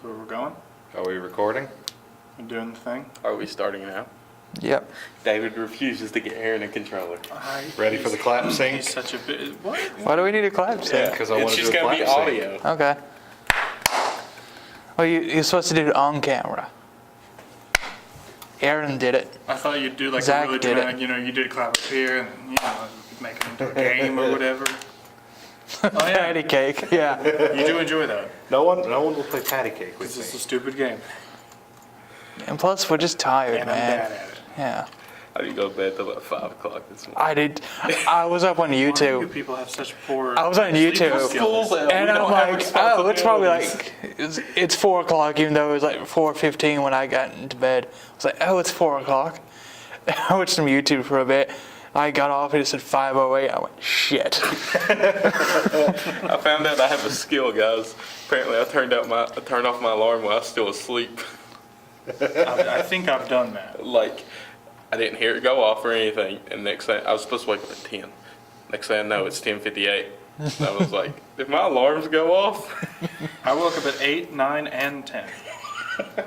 Where we're going? Are we recording? We're doing the thing. Are we starting now? Yep. David refuses to get Aaron a controller. Ready for the clap sync? He's such a bit. What? Why do we need a clap sync? Because I want It's to just do a going to be clap sync. audio. Okay. Well, you're supposed to do it on camera. Aaron did it. I thought you'd do like Zach a really did it. dramatic, you did clap up here and, make it into a game or whatever. Oh, yeah. Patty cake. Yeah. You do enjoy that. No one will play patty cake with This is a me. stupid game. And plus, we're just tired, And I'm man. bad at it. Yeah. I didn't go to bed till about 5 o'clock this morning. I did. I was up on Why do you YouTube. people have such poor. I was on sleep YouTube. skills? And I'm like, oh, it's probably like, it's 4 o'clock, even though it was like 4:15 when I got into bed. I was like, oh, it's 4 o'clock. I watched some YouTube for a bit. I got off and it said 5:08. I went, shit. I found out I have a skill, guys. Apparently, I turned off my alarm while I was still asleep. I think I've done that. Like, I didn't hear it go off or anything. And next thing, I was supposed to wake up at 10. Next thing I know, it's 10:58. And I was like, if my alarms go off, I woke up at 8, 9, and 10.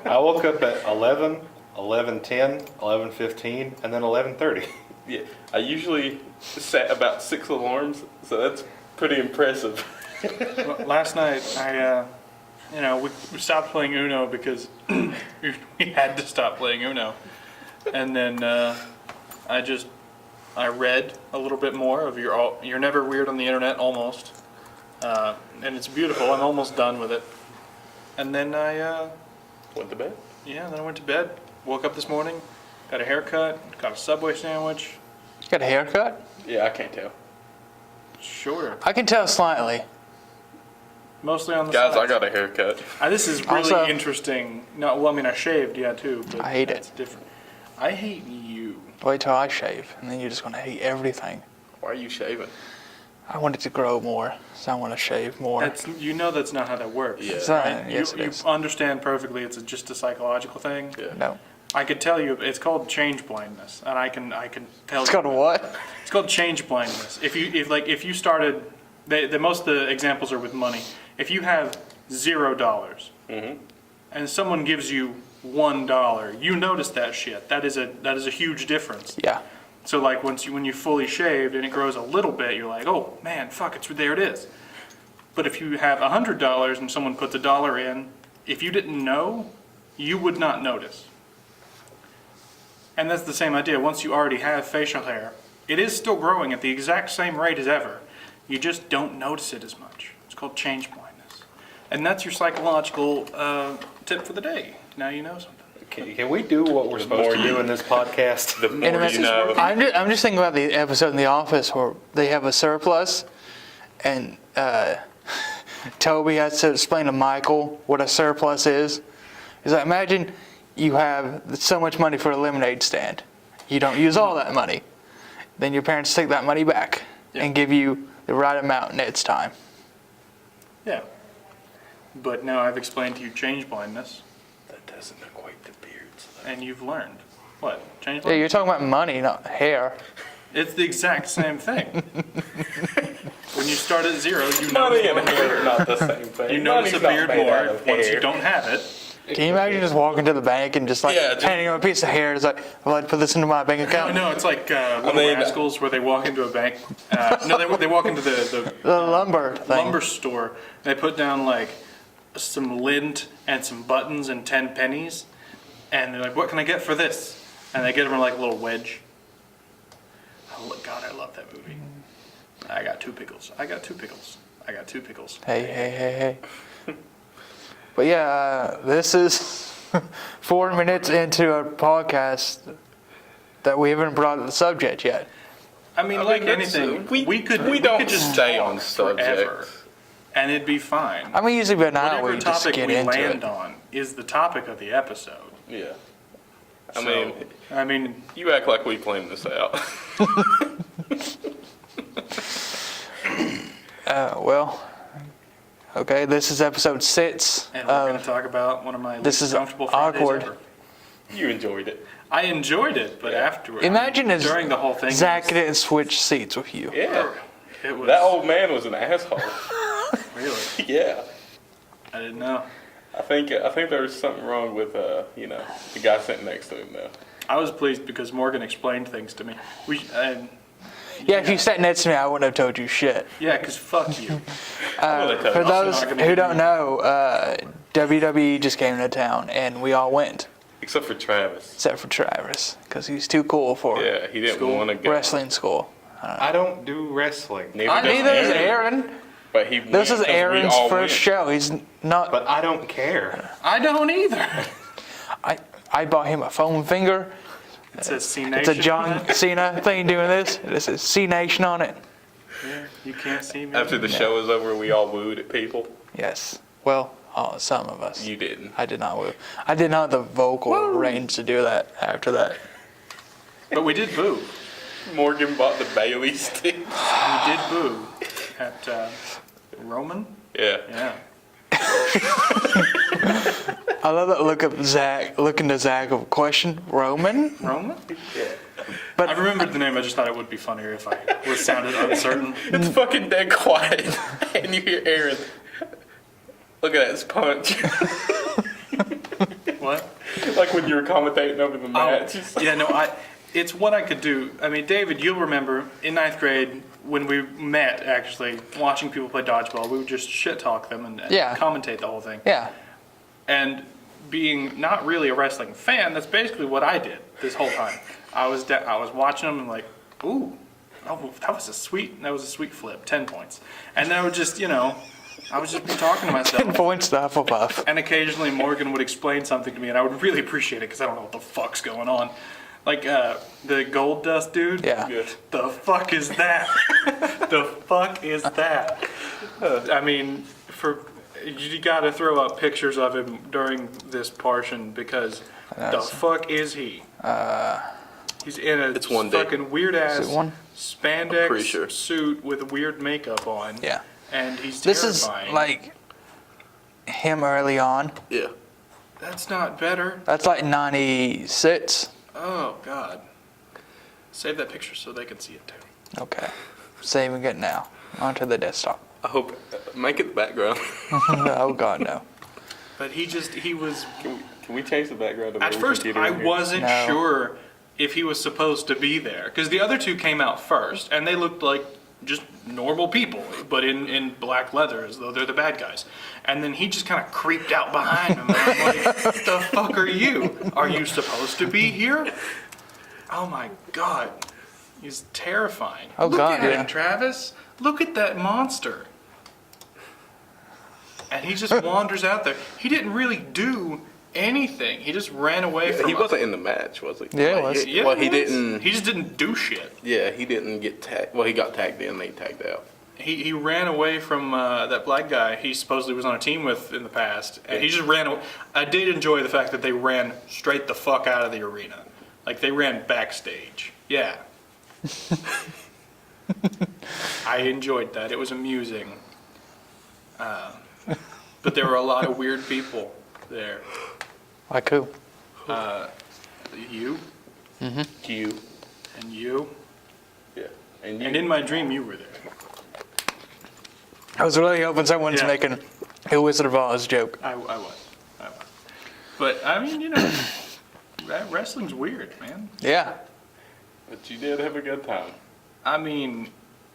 I woke up at 11, 11:10, 11:15, and then 11:30. yeah, I usually set about 6 alarms, so that's pretty impressive. Well, last night, we stopped playing Uno because we had to stop playing Uno. And then I read a little bit more of You're Never Weird on the Internet, almost. And it's beautiful. I'm almost done with it. And then Went to bed. then I went to bed. Woke up this morning, got a haircut, got a Subway sandwich. You got a haircut? Yeah, I can't tell. Shorter. I can tell slightly. Mostly on the Guys, I sides. got a haircut. This is really Also- interesting. No, well, I mean, I shaved, yeah, too. But I hate that's different. I hate you. Wait till I shave, and then you're just going to hate everything. Why are you shaving? I want it to grow more, so I want to shave more. That's not how that works. Yeah. It's not- Right? yes, it you is. understand perfectly. It's just a psychological thing. Yeah. No. I could tell you it's called change blindness, and I can tell. It's you called what? It's called change blindness. If you started, most of the examples are with money. If you have $0 and someone gives you $1, you notice that shit. That is a huge difference. Yeah. So like when you fully shaved and it grows a little bit, you're like, oh man, fuck, there it is. But if you have $100 and someone puts $1 in, if you didn't know, you would not notice. And that's the same idea. Once you already have facial hair, it is still growing at the exact same rate as ever. You just don't notice it as much. It's called change blindness. And that's your psychological tip for the day. Now you know something. Can we do what we're supposed to do in this podcast? The more you know. I'm just thinking about the episode in The Office where they have a surplus, and Toby has to explain to Michael what a surplus is. He's like, imagine you have so much money for a lemonade stand. You don't use all that money. Then your parents take that money back and give you the right amount next time. Yeah. But now I've explained to you change blindness, That doesn't equate to beards. and you've learned. What? Change Yeah, blindness? you're talking about money, not hair. It's the exact same thing. When you start at 0, you Money notice and hair are not the same thing. you notice a Money's not beard made out more of once hair. you don't have it. Can you imagine just walking to the bank and just like Yeah, just- handing them a piece of hair? It's like, well, I'd put this into my bank account. No, it's like Little mean- Rascals where they walk into a bank. They walk into the The lumber thing. lumber store. They put down like some lint and some buttons and 10 pennies, and they're like, "What can I get for this?" And they get them like a little wedge. God, I love that movie. I got 2 pickles. I got 2 pickles. I got 2 pickles. Hey. But yeah, this is 4 minutes into a podcast that we haven't brought up the subject yet. I mean, I like mean, that's- anything, we we could just talk stay on forever, subjects. and it'd be fine. I mean, usually by now Whatever we just topic get we into land it. on is the topic of the episode. Yeah. I mean, You act like we planned this out. Well, okay, this is episode 6 and we're going to of. talk about one of my This least is comfortable Fridays awkward. ever. You enjoyed it. I enjoyed it, but afterwards, Imagine if during the whole thing, Zach didn't switch seats with you. Yeah. it was That old man was an asshole. really. Yeah. I didn't know. I think there was something wrong with the guy sitting next to him though. I was pleased because Morgan explained things to me. Yeah, if you sat next to me, I wouldn't have told you shit. Yeah, because fuck you. For those not gonna who do don't you. know, WWE just came to town, and we all went, Except for Travis. except for Travis, because he's too cool for Yeah, he didn't want to go. wrestling school. I don't do wrestling. Neither does Neither is Aaron. But he This is went 'cause we Aaron's all first went. show. He's not. But I don't care. I don't either. I bought him a foam finger. It says C It's a Nation. John Cena thing doing this. It says C Nation on it. Yeah, you can't see me. After the show was over, we all wooed at people. Yes. Well, some of us. You didn't. I did not woo. I did not have the vocal range to do that after that. But we did boo. Morgan bought the Bailey stick. We did boo at Roman. Yeah. Yeah. I love that look of Zach, looking to Zach of question. Roman? Roman? Yeah. But I remembered the name. I just thought it would be funnier if I was sounded uncertain. It's fucking dead quiet, and you hear Aaron. Look at that, it's punch. What? Like when you were commentating over the match. Yeah, no, it's what I could do. I mean, David, you'll remember in ninth grade when we met, actually, watching people play dodgeball, we would just shit talk them and Yeah. commentate the whole thing. yeah. And being not really a wrestling fan, that's basically what I did this whole time. I was watching them and like, ooh, oh, that was a sweet flip, 10 points. And then I would just, I would just be talking to myself. 10 points to Hufflepuff. And occasionally Morgan would explain something to me, and I would really appreciate it because I don't know what the fuck's going on. Like the gold dust dude. Yeah. The fuck is that? The fuck is that? I mean, you got to throw up pictures of him during this portion because the fuck is he? He's in a It's one day. fucking weird ass Is it one? I'm pretty spandex sure. suit with weird makeup on. Yeah. And he's This is terrifying. like him early on. Yeah. That's not better. That's like 96. Oh, God. Save that picture so they can see it, too. Okay. Saving it now. Onto the desktop. I hope make it the background. Oh, God, no. But he was... Can we change the background? At first, I wasn't No. sure if he was supposed to be there. Because the other two came out first, and they looked like just normal people, but in black leather, as though they're the bad guys. And then he just kind of creeped out behind him, and I'm like, what the fuck are you? Are you supposed to be here? Oh my God. He's terrifying. Oh, Look God, at yeah. him, Travis. Look at that monster. And he just wanders out there. He didn't really do anything. He just ran away from He us. wasn't in the match, was he? Yeah, he was. Yeah, Well, he was. didn't. He just didn't do shit. Yeah, he didn't get tagged. Well, he got tagged in. They tagged out. He ran away from that black guy he supposedly was on a team with in the past. And he just ran away. I did enjoy the fact that they ran straight the fuck out of the arena. Like, they ran backstage. Yeah. I enjoyed that. It was amusing. But there were a lot of weird people there. Like who? You You. and you. Yeah. And you. And in my dream, you were there. I was really hoping someone's Yeah. making a Wizard of Oz joke. I was. But, I mean, wrestling's weird, man. Yeah. But you did have a good time. I mean,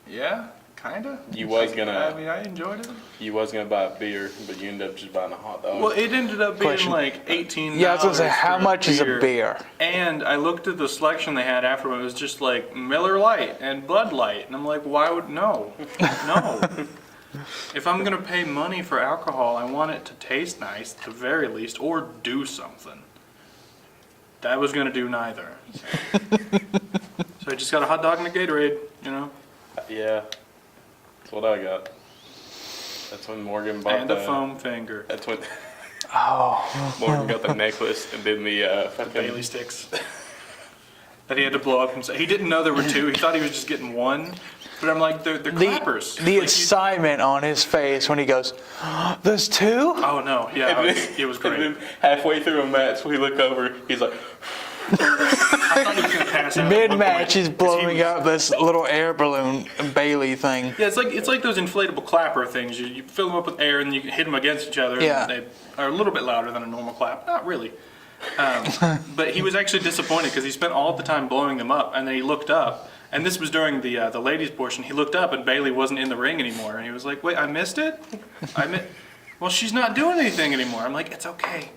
yeah, kind of. You was gonna- I mean, I enjoyed it. You was gonna buy a beer, but you ended up just buying a hot dog. Well, it ended up being Question. like $18. Yeah, I was gonna say, how for much is a beer? And I looked at the selection they had after it was just like Miller Lite and Bud Light, and I'm like, why would no? If I'm gonna pay money for alcohol, I want it to taste nice at the very least, or do something. That was gonna do neither. So I just got a hot dog and a Gatorade, Yeah. That's what I got. That's when Morgan bought and a foam finger, That's when Oh. Morgan got the necklace and then the fucking Bailey sticks that he had to blow up himself. He didn't know there were two. He thought he was just getting one. But I'm like, they're clappers. The Like, you- excitement on his face when he goes, there's two? Oh no, yeah, And then- it was And great. then halfway through a match, we look over. He's like, I thought he was gonna pass out. at one Mid-match, point, he's 'cause blowing was- up this little air balloon Bailey thing. Yeah, it's like those inflatable clapper things. You fill them up with air and you can hit them against each other. Yeah. And they are a little bit louder than a normal clap. Not really. But he was actually disappointed because he spent all the time blowing them up, and then he looked up, and this was during the ladies' portion. He looked up, and Bailey wasn't in the ring anymore, and he was like, "Wait, I missed it? Well, she's not doing anything anymore." I'm like, "It's okay,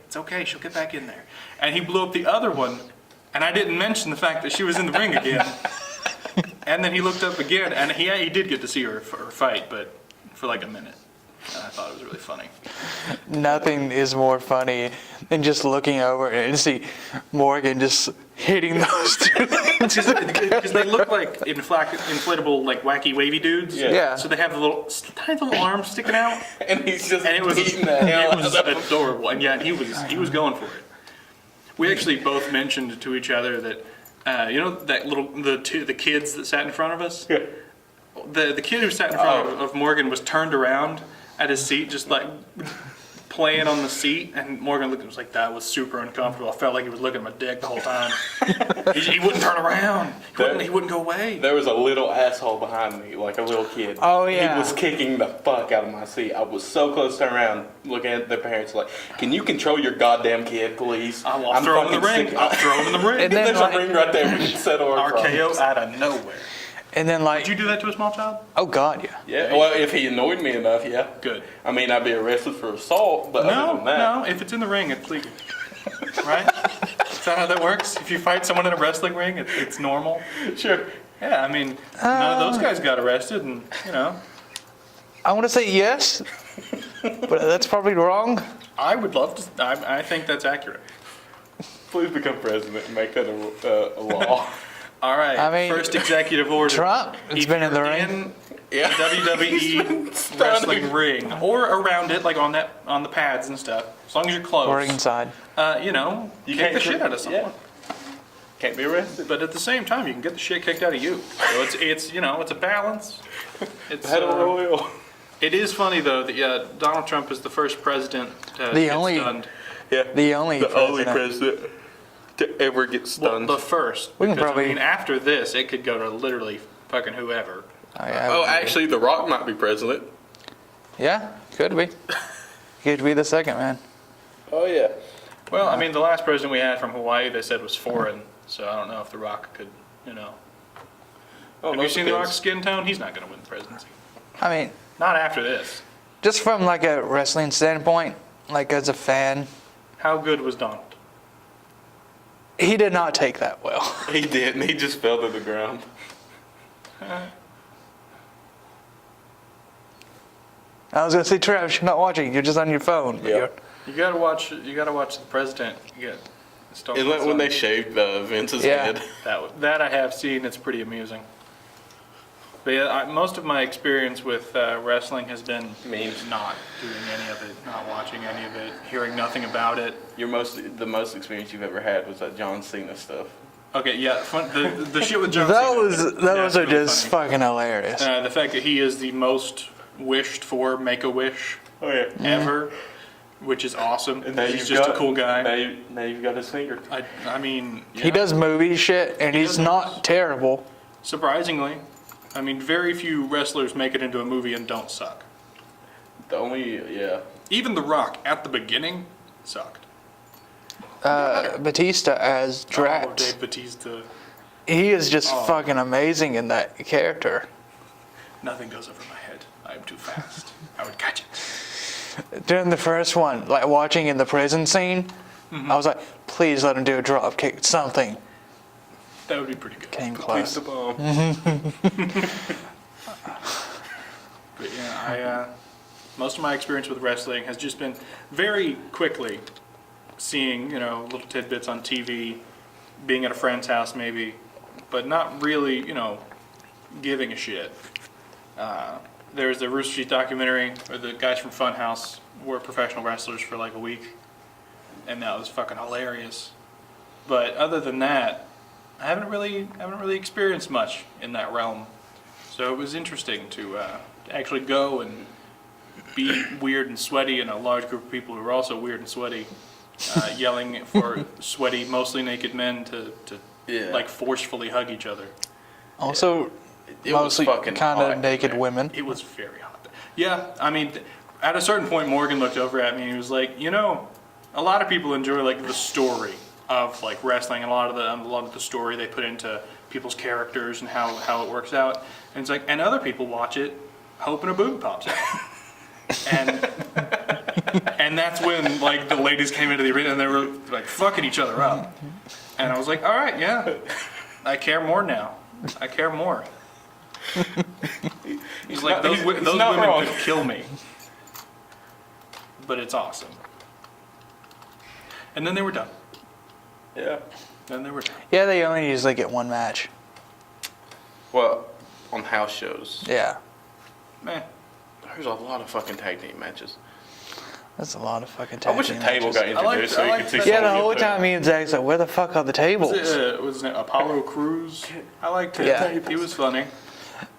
she'll get back in there." And he blew up the other one, and I didn't mention the fact that she was in the ring again. And then he looked up again, and he did get to see her fight, but for like a minute. And I thought it was really funny. Nothing is more funny than just looking over and see Morgan just hitting those two things. Because they look like inflatable, like wacky wavy dudes. Yeah. So they have the tiny little arms sticking out, And he's just and it was beating the hell it was out of him. adorable. And yeah, he was going for it. We actually both mentioned to each other that that the kids that sat in front of us. Yeah. The kid who sat in front of Morgan was turned around at his seat, just like playing on the seat, and Morgan looked and was like, "That was super uncomfortable. I felt like he was looking at my dick the whole time." he wouldn't turn around. He wouldn't go away. There was a little asshole behind me, like a little kid. Oh, yeah. He was kicking the fuck out of my seat. I was so close to turn around, looking at their parents, like, "Can you control your goddamn kid, please?" I'll throw him in the ring. sick- I'll throw him in the ring. And then, There's like- a ring right there. We can settle our RKO problems. out of nowhere. And then Did you do that to a small child? oh God, yeah. Yeah, well, if he annoyed me enough, yeah. Good. I mean, I'd be arrested for assault, but other than that, No. If it's in the ring, it's legal. Right? Is that how that works? If you fight someone in a wrestling ring, it's normal. sure. Yeah, I mean, none of those guys got arrested, and I want to say yes, but that's probably wrong. I would love to. I think that's accurate. Please become president and make that a law. All right. I mean, first executive order. Trump, it's If been in the you're ring. in Yeah. a WWE wrestling ring or around it, like on the pads and stuff. As long as you're close. Or inside. You kick can't the shit out of someone. Yeah. Can't be arrested. But at the same time, you can get the shit kicked out of you. So it's a balance. It's Battle royal. It is funny though that Donald Trump is the first president to The get only- stunned. Yeah. The only only president. president to ever get Well, stunned. the first. We can Because, probably- I mean, after this, it could go to literally fucking whoever. Oh, actually, The Rock might be president. Yeah, could be. Could be the second man. Oh yeah. Well, I mean, the last president we had from Hawaii, they said was foreign, so I don't know if The Rock could, Oh, Have you seen The Rock's skin tone? He's not going to win the presidency. I mean, Not after this. just from like a wrestling standpoint, like as a fan, How good was Donald? he did not take that well. He didn't. He just fell to the ground. I was gonna say, Travis, you're not watching. You're just on your phone. But Yeah. you're- You gotta watch the president get Stone Isn't Cold that when they Stone. shaved Vince's Yeah. head? That I have seen. It's pretty amusing. But yeah, most of my experience with wrestling has been Memes. not doing any of it, not watching any of it, hearing nothing about it. The most experience you've ever had was that John Cena stuff. Okay, yeah, the shit with John Those Cena. those that's are really just funny. fucking hilarious. The fact that he is the most wished for Make-A-Wish Oh yeah. ever, which is awesome. And now He's you've just got- a cool guy. Now you've got his finger. I mean, He does movie shit, and he's does not movies. terrible. Surprisingly, I mean, very few wrestlers make it into a movie and don't suck. The only Even The Rock at the beginning sucked. Batista as Oh, Drax, Dave Bautista. he is just Oh. fucking amazing in that character. Nothing goes over my head. I'm too fast. I would catch it. During the first one, like watching in the prison scene, I was like, please let him do a drop kick, something. That would be pretty good. Came Place close. the bomb. But yeah, most of my experience with wrestling has just been very quickly seeing, little tidbits on TV, being at a friend's house maybe, but not really, giving a shit. There's the Rooster Teeth documentary where the guys from Funhouse were professional wrestlers for like a week, and that was fucking hilarious. But other than that, I haven't really experienced much in that realm. So it was interesting to actually go and be weird and sweaty in a large group of people who were also weird and sweaty, yelling for sweaty, mostly naked men to Yeah. like forcefully hug each other. Also, It was mostly fucking kind hot of naked there. women. It was very hot. Yeah, I mean, at a certain point, Morgan looked over at me and he was like, you know, a lot of people enjoy like the story of like wrestling, and a lot of the story they put into people's characters and how it works out. And it's like, and other people watch it hoping a boob pops out. And and that's when like the ladies came into the arena and they were like fucking each other up. And I was like, all right, yeah, I care more now. I care more. He's like, those women wrong. could kill me. But it's awesome. And then they were done. Yeah. Then they were done. Yeah, they only usually get one match. Well, on house shows, Yeah, Man, there's a lot of fucking tag team matches. that's a lot of fucking I tag wish a team table matches. got introduced so I you like could see. that. Yeah, some the of whole it. time me and Zach's like, where the fuck are the tables? was his name Apollo Cruz? I liked it. Yeah. He was funny.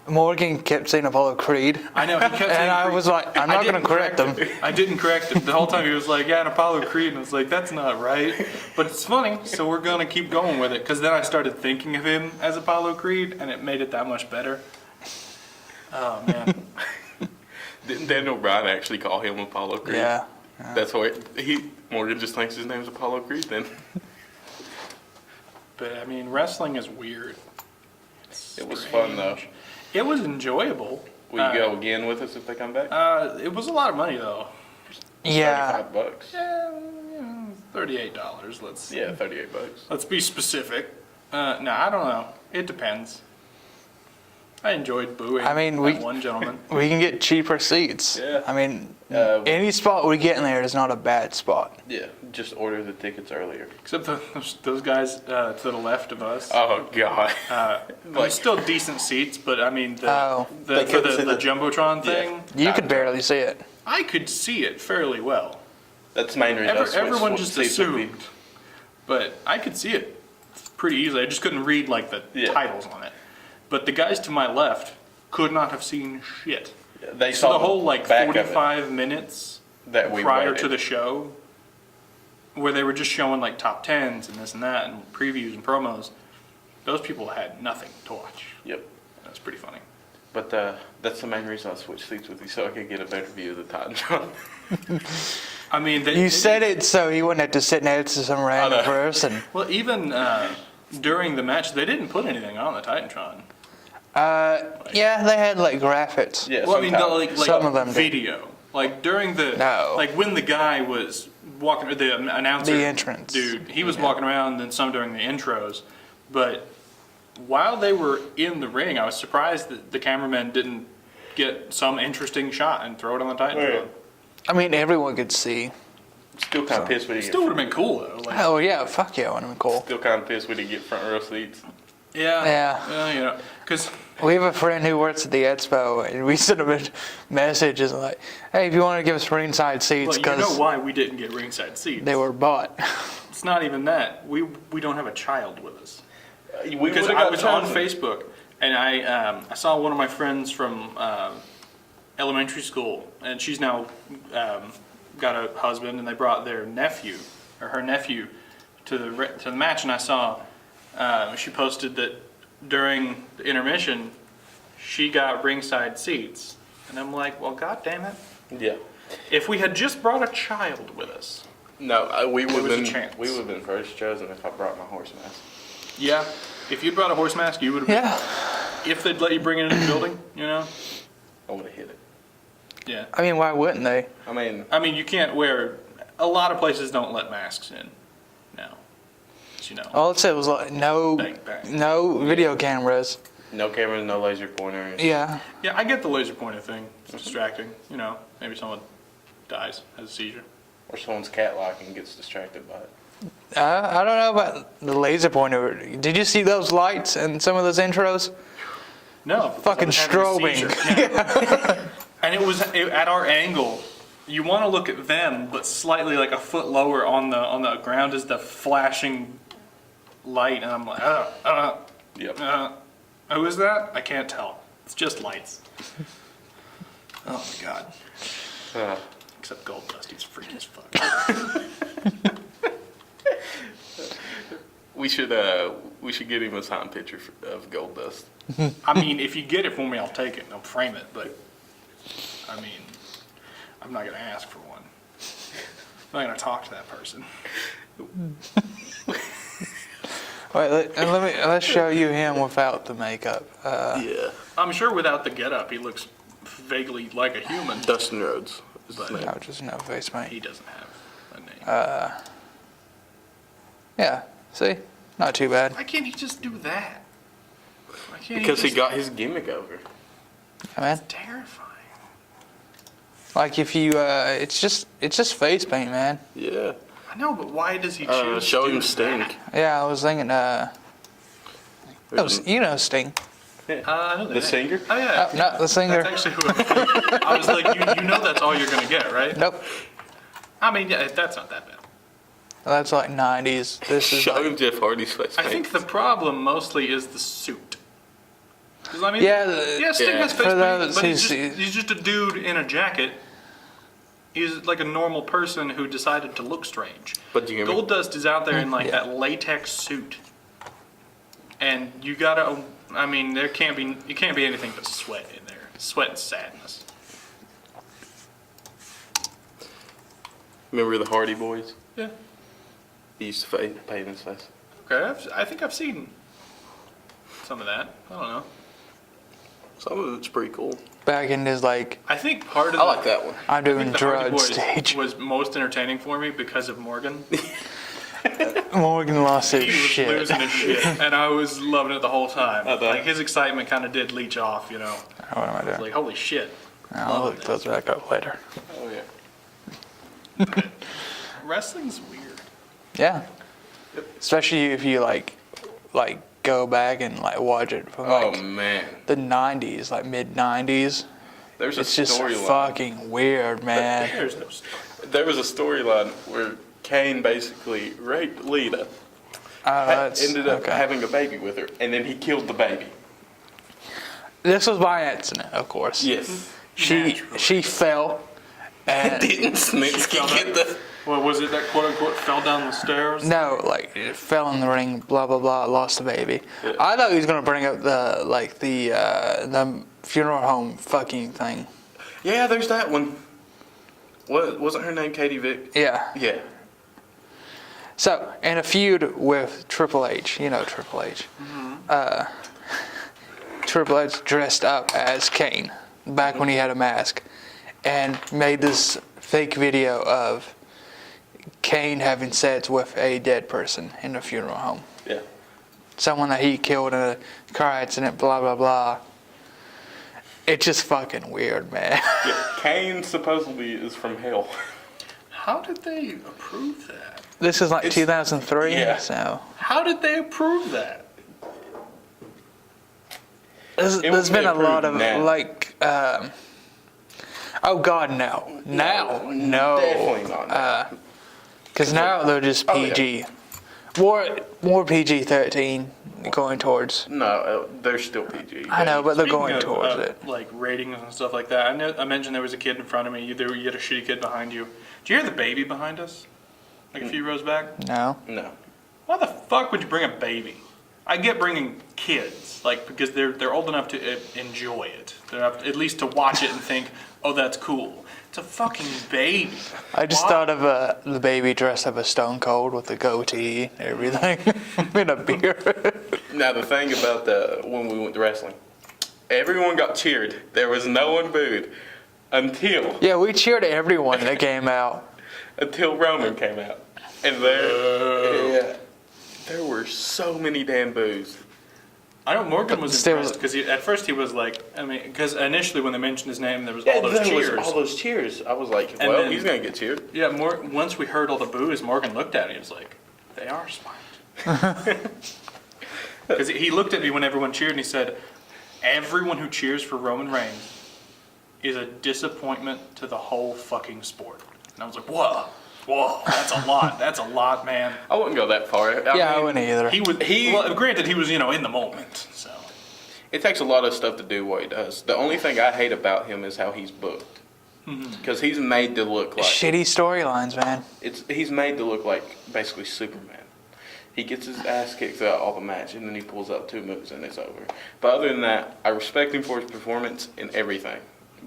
Morgan kept saying Apollo Creed. I know, he kept saying And I Creed. was like, I'm I not going to didn't correct him. it. I didn't correct him. The whole time he was like, yeah, an Apollo Creed. And I was like, that's not right. But it's funny, so we're going to keep going with it. Because then I started thinking of him as Apollo Creed, and it made it that much better. Oh, man. Didn't Daniel Bryan actually call him Apollo Creed? Yeah. That's why Morgan just thinks his name's Apollo Creed then. But, I mean, wrestling is weird. It was fun though. It was enjoyable. Will you go again with us if they come back? It was a lot of money, though. Yeah. $35. Yeah, $38. Yeah, $38. Let's be specific. No, I don't know. It depends. I enjoyed booing I mean, that one gentleman. We can get cheaper seats. Yeah. I mean, Any any spot we get in there is not a bad spot. Yeah, just order the tickets earlier. Except those guys to the left of us. Oh god. Like, still decent seats, but I mean, Oh. They for couldn't see the the- Jumbotron Yeah. thing, You could barely see it. I could see it fairly well. That's the main reason. I switched Everyone just seats with assumed, but I could see it pretty easily. I just couldn't read like the Yeah. titles on it. But the guys to my left could not have seen shit. people. They So saw the whole like back of it 45 minutes that we prior waited. to the show, where they were just showing like top tens and this and that and previews and promos, those people had nothing to watch. Yep. That's pretty funny. But that's the main reason I switched seats with you, so I could get a better view of the Titan. I mean, You said it so he wouldn't have to sit next to some random know. person. Well, even during the match, they didn't put anything on the Titantron. Yeah, they had like graphics. Yeah. Well, I mean, sometimes. like Some of them did. video. Like during the No. like when the guy was walking, the announcer, The entrance. dude, he was walking around, and some during the intros. But while they were in the ring, I was surprised that the cameraman didn't get some interesting shot and throw it on the Titantron. Right. I mean, everyone could see. Still kind of pissed we didn't Still would have been cool though. Like, Oh yeah, fuck yeah, would have been cool. Still kind of pissed we didn't get front row seats. yeah, you know, because We have a friend who works at the Expo, and we sent him a message and like, hey, if you want to give us ringside seats, well, you because know why we didn't get ringside seats. they were bought. It's not even that. We don't have a child with us. We Because would've I got was on chosen. Facebook and I saw one of my friends from elementary school, and she's now got a husband, and they brought their nephew or her nephew to the match, and I saw she posted that during the intermission she got ringside seats, and I'm like, well, god damn it! Yeah. If we had just brought a child with us, No, we would was a have been. chance. We would have been first chosen if I brought my horse mask. yeah, if you'd brought a horse mask, you would have. Yeah, If they'd let you bring it in the building, you know. I would have hit it. Yeah. I mean, why wouldn't they? I mean, You can't wear. A lot of places don't let masks in now. As you know. All it said was like no, Bang, bang. no video cameras. no cameras, no laser pointers. Yeah, Yeah, I get the laser pointer thing. It's distracting. You know, maybe someone dies, has a seizure. Or someone's catwalking and gets distracted by it. I don't know about the laser pointer. Did you see those lights in some of those intros? No. because Fucking I was having a strobing. seizure. Yeah. And it was at our angle. You want to look at them, but slightly like a foot lower on the ground is the flashing light, and I'm like, Yep. who is that? I can't tell. It's just lights. Oh my god. Uh, Except Gold Dust, he's freaky as fuck. we should We should get him a signed picture of Gold Dust. I mean, if you get it for me, I'll take it and I'll frame it. But I mean, I'm not gonna ask for one. I'm not gonna talk to that person. Wait, let's show you him without the makeup. Yeah. I'm sure without the getup, he looks vaguely like a human. Dustin Rhodes is his But- name. No, just no face paint. He doesn't have a name. Yeah, see? Not too bad. Why can't he just do that? Why can't Because he just- got his gimmick over. Yeah, man. terrifying. Like if you, it's just face paint, man. Yeah. I know, but why does he choose Show to do him Sting. that? Yeah, I was thinking, you know Sting. I know that The name. singer? Oh yeah. No, the singer. That's actually who I was like, you know that's all you're gonna get, right? Nope. I mean, yeah, that's not that bad. That's like 90s. This is Show like, him Jeff Hardy's face I paint. think the problem mostly is the suit. 'Cause, I mean, Yeah, Sting yeah. has face For paint, those but who he's see- just a dude in a jacket. He's like a normal person who decided to look strange. But do you hear me? Goldust is out there in like Yeah. that latex suit, and you gotta. I mean, it can't be anything but sweat in there, sweat and sadness. Remember the Hardy Boys? Yeah. He used to paint his face. Okay, I think I've seen some of that. I don't know. Some of it's pretty cool. back in his like, I think part of I like that one. I'm I doing think the Hardy drug Boys stage. was most entertaining for me because of Morgan. Morgan lost his He was shit. losing his shit, and I was loving it the whole time. I bet. Like his excitement kind of did leech off, you know. What am I doing? Like holy shit. I'll loving look those back up later. Oh yeah. Wrestling's weird. Yeah. Especially if you like go back and like watch it from Oh like man, the 90s, like mid 90s. there's a It's just storyline. fucking weird, man. There's no story. There was a storyline where Kane basically raped Lita, ended up okay. having a baby with her, and then he killed the baby. This was by accident, of course. Yes. She fell and Didn't Snitsky get the? What was it that quote unquote fell down the stairs? no, like it fell in the ring, blah blah blah, lost the baby. Yeah. I thought he was gonna bring up the funeral home fucking thing. Yeah, there's that one. What wasn't her name Katie Vick? Yeah. Yeah. So, in a feud with Triple H, you know Triple H. Triple H dressed up as Kane back when he had a mask and made this fake video of Kane having sex with a dead person in a funeral home. Yeah. Someone that he killed in a car accident, blah, blah, blah. It's just fucking weird, man. Yeah. Kane supposedly is from hell. How did they approve that? This is like It's- 2003, yeah. so How did they approve that? there's would been be a lot of approved now. like, oh God, no. Now, no. Definitely not. Now. Because now they're just Oh, yeah. PG. More PG-13 going towards. No, they're still PG. I know, but they're Speaking going of, towards it. Like ratings and stuff like that. I mentioned there was a kid in front of me. You had a shitty kid behind you. Do you hear the baby behind us? Like a few rows back? No. No. Why the fuck would you bring a baby? I get bringing kids, like because they're old enough to enjoy it. They're enough, at least to watch it and think, oh, that's cool. It's a fucking baby. I just Why? thought of the baby dressed up as Stone Cold with the goatee and everything in a beard. Now the thing about when we went to wrestling, everyone got cheered. There was no one booed until Yeah, we cheered everyone that came out. Roman came out, and there were so many damn boos. I know Morgan was still- impressed because at first he was like, I mean, because initially when they mentioned his name, there was Yeah, all those there was cheers. all those cheers. I was like, And well, then- he's gonna get cheered. Yeah, once we heard all the boos, Morgan looked at me and was like, they are smart. Because he looked at me when everyone cheered and he said, everyone who cheers for Roman Reigns is a disappointment to the whole fucking sport. And I was like, whoa, that's a lot. That's a lot, man. I wouldn't go that far. I mean, wouldn't either. Well, granted, he was, in the moment, so. It takes a lot of stuff to do what he does. The only thing I hate about him is how he's booked. Mm-hmm. Because he's made to look like Shitty storylines, man. he's made to look like basically Superman. He gets his ass kicked out all the match, and then he pulls out 2 moves, and it's over. But other than that, I respect him for his performance in everything.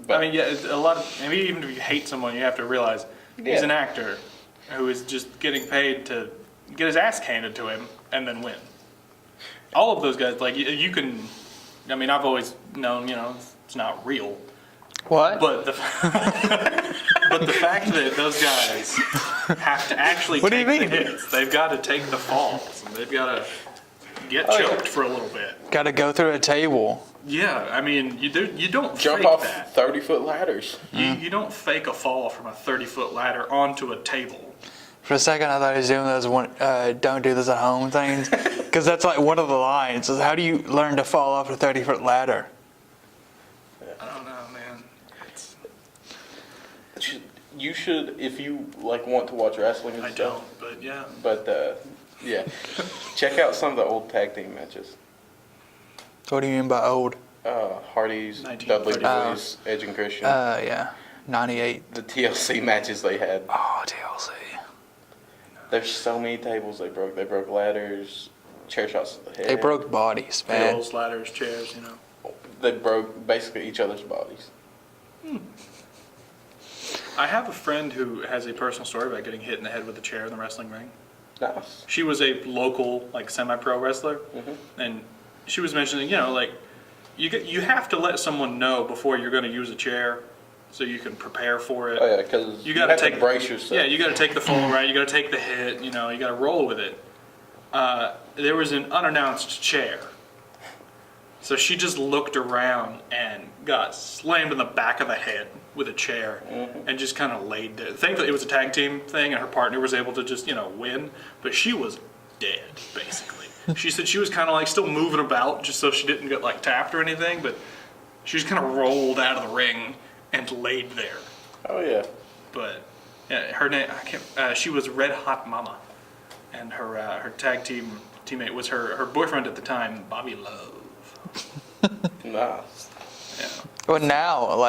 But I mean, yeah, it's a lot of. I mean, even if you hate someone, you have to realize he's an actor who is just getting paid to get his ass handed to him and then win. All of those guys, like you can. I mean, I've always known, it's not real. What? But the but the fact that those guys have to actually What do you take the mean? hits, they've got to take the falls, and they've got to get choked for a little bit. Got to go through a table. Yeah, I mean, you don't jump fake off that. 30-foot ladders. You don't fake a fall from a 30-foot ladder onto a table. For a second, I thought he was doing those "don't do this at home" things, because that's like one of the lines. Is how do you learn to fall off a 30-foot ladder? I don't know, man. You should, if you want to watch wrestling and I stuff. don't, but yeah. But yeah, check out some of the old tag team matches. What do you mean by old? Hardy's, 1930s. Dudley Boys, Edge and Christian. Yeah, 98. The TLC matches they had. Oh, TLC. There's so many tables they broke. They broke ladders, chair shots to the head. They broke bodies, man. Tables, ladders, chairs, They broke basically each other's bodies. I have a friend who has a personal story about getting hit in the head with a chair in the wrestling ring. Nice. She was a local, semi-pro wrestler, and she was mentioning, you have to let someone know before you're going to use a chair, so you can prepare for it. Oh yeah, because you gotta have to brace yourself. Yeah, you got to take the fall right. You got to take the hit. You got to roll with it. There was an unannounced chair, so she just looked around and got slammed in the back of the head with a chair, and just kind of laid there. Thankfully, it was a tag team thing, and her partner was able to just win, but she was dead basically. She said she was kind of still moving about just so she didn't get tapped or anything, but she just kind of rolled out of the ring and laid there. Oh yeah. But yeah, her name she was Red Hot Mama, and her tag teammate was her boyfriend at the time, Bobby Love. Nice. Yeah. But now,